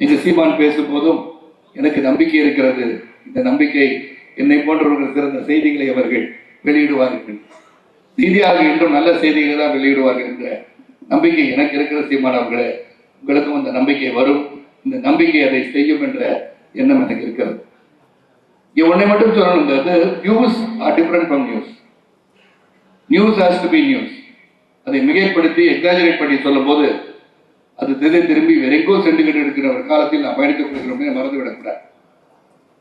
இங்கு சீமான் பேசும் போதும் எனக்கு நம்பிக்கை இருக்கிறது. இந்த நம்பிக்கை என்னை போன்றவர்கள் சிறந்த செய்திகளை அவர்கள் வெளியிடுவார்கள். செய்தியாக இன்றும் நல்ல செய்திகளை தான் வெளியிடுவார்கள் என்ற நம்பிக்கை எனக்கு இருக்கிற சீமான் அவர்களே, உங்களுக்கும் அந்த நம்பிக்கை வரும். இந்த நம்பிக்கை அதை செய்யும் என்ற எண்ணம் எனக்கு இருக்கிறது. ஒன்றை மட்டும் சொல்லணும், news are different from news. News has to be news. அதை மிகைப்படுத்தி எக்ஸாஜரேட் பண்ணி சொல்லும் போது அது திரும்பி வெறுங்கோ சென்றுகிட்டு இருக்கிற ஒரு காலத்தில் நான் பயணித்துக் கொள்கிறோம், மறந்து விடக்கூடாது.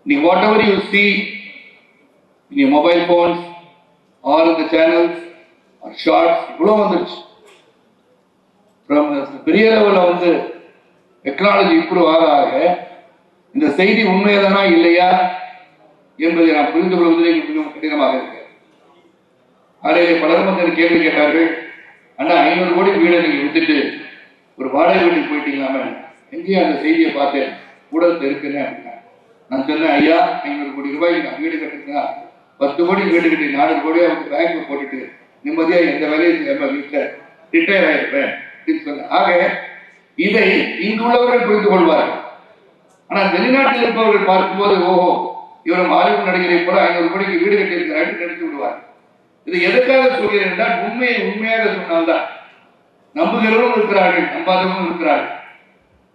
நீ what ever you see in your mobile phones or in the channels or shorts இவ்வளோ வந்துருச்சு. பெரிய லெவலில் டெக்னாலஜி இம்ப்ரூவ் ஆக இந்த செய்தி உண்மையதானா இல்லையா என்பதை நான் புரிந்து கொள்வதிலே மிகவும் கடினமாக இருக்கு. ஆலையிலே பலரும் கேள்வி கேட்டார்கள், அண்ணா 500 கோடி வீடை நீங்க வித்துட்டு ஒரு வாடகை வீட்டுக்கு போயிட்டீங்களாம, எங்கேயும் அந்த செய்தியை பார்த்தேன், ஊடகத்தை இருக்குன்னு அப்படின்னா. நான் சொன்னேன், ஐயா 500 கோடி ரூபாய்க்கு நான் வீடு கட்டுறேன்னா 10 கோடி வீடு கட்டி 4 கோடி அவங்க பேங்க்ல போட்டுட்டு நிம்மதியா எந்த வேலையும் வீட்டில் ரிட்டையர் ஆயிருப்பேன் அப்படின்னு சொன்னேன். ஆக இதை இங்குள்ளவர்கள் புரிந்து கொள்வார்கள். ஆனால் வெளிநாட்டில் இருப்பவர்கள் பார்க்கும்போது, ஓஹோ இவரும் ஹாலிவுட் நடிகரை போல 500 கோடிக்கு வீடு கட்டி இருக்கிறார்கள் நினைத்து விடுவார். இதை எதற்காக சொல்கிறேன் என்றால், உண்மையை உண்மையாக சொன்னால்தான் நம்புகிறவரும் இருக்கிறார்கள், நம்பாதவரும் இருக்கிறார்கள்.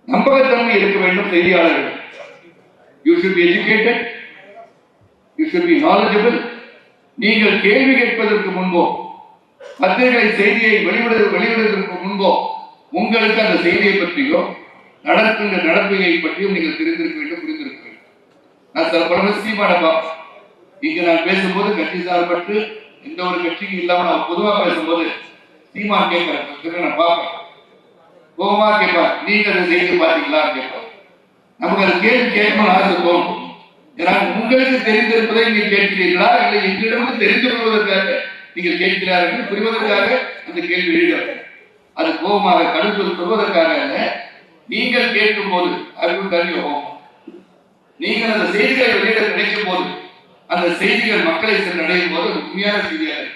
நம்பகத்தன்மை இருக்க வேண்டும் செய்தியாளர்கள். You should be educated, you should be knowledgeable. நீங்கள் கேள்வி கேட்பதற்கு முன்போ பத்திரிகை செய்தியை வெளியிடுவதற்கு முன்போ உங்களுக்கு அந்த செய்தியை பற்றியோ நடக்கின்ற நடவடிக்கையை பற்றியும் நீங்கள் தெரிந்திருக்க வேண்டும், புரிந்திருக்க வேண்டும். நான் சில பல சீமான பார்ப்பேன். இங்கு நான் பேசும்போது கட்சி சார்பற்று எந்த ஒரு கட்சியும் இல்லாம நான் பொதுவாக பேசும்போது சீமான் கேட்கிறேன், நான் பார்ப்பேன். கோபமா கேட்பார், நீங்க அதை செய்தி பார்த்தீங்களா கேட்பார். நமக்கு அந்த கேள்வி கேட்கணும்னு ஆசை தோணும். ஏன்னா உங்களுக்கு தெரிந்திருப்பதை நீங்கள் கேட்கிறீர்களா, இல்லை எங்களிடம் தெரிந்து கொள்வதற்காக நீங்கள் கேட்கிறார்கள் புரிவதற்காக அந்த கேள்வி எழுதுகிறார்கள். அது கோபமாக கடுப்பு சொல்வதற்காக அல்ல. நீங்கள் கேட்கும் போது அது தனியோகம். நீங்கள் அந்த செய்திகளை வெளியிட நினைக்கும் போது அந்த செய்திகள் மக்களை சென்றடையும் போது உண்மையான செய்தியாக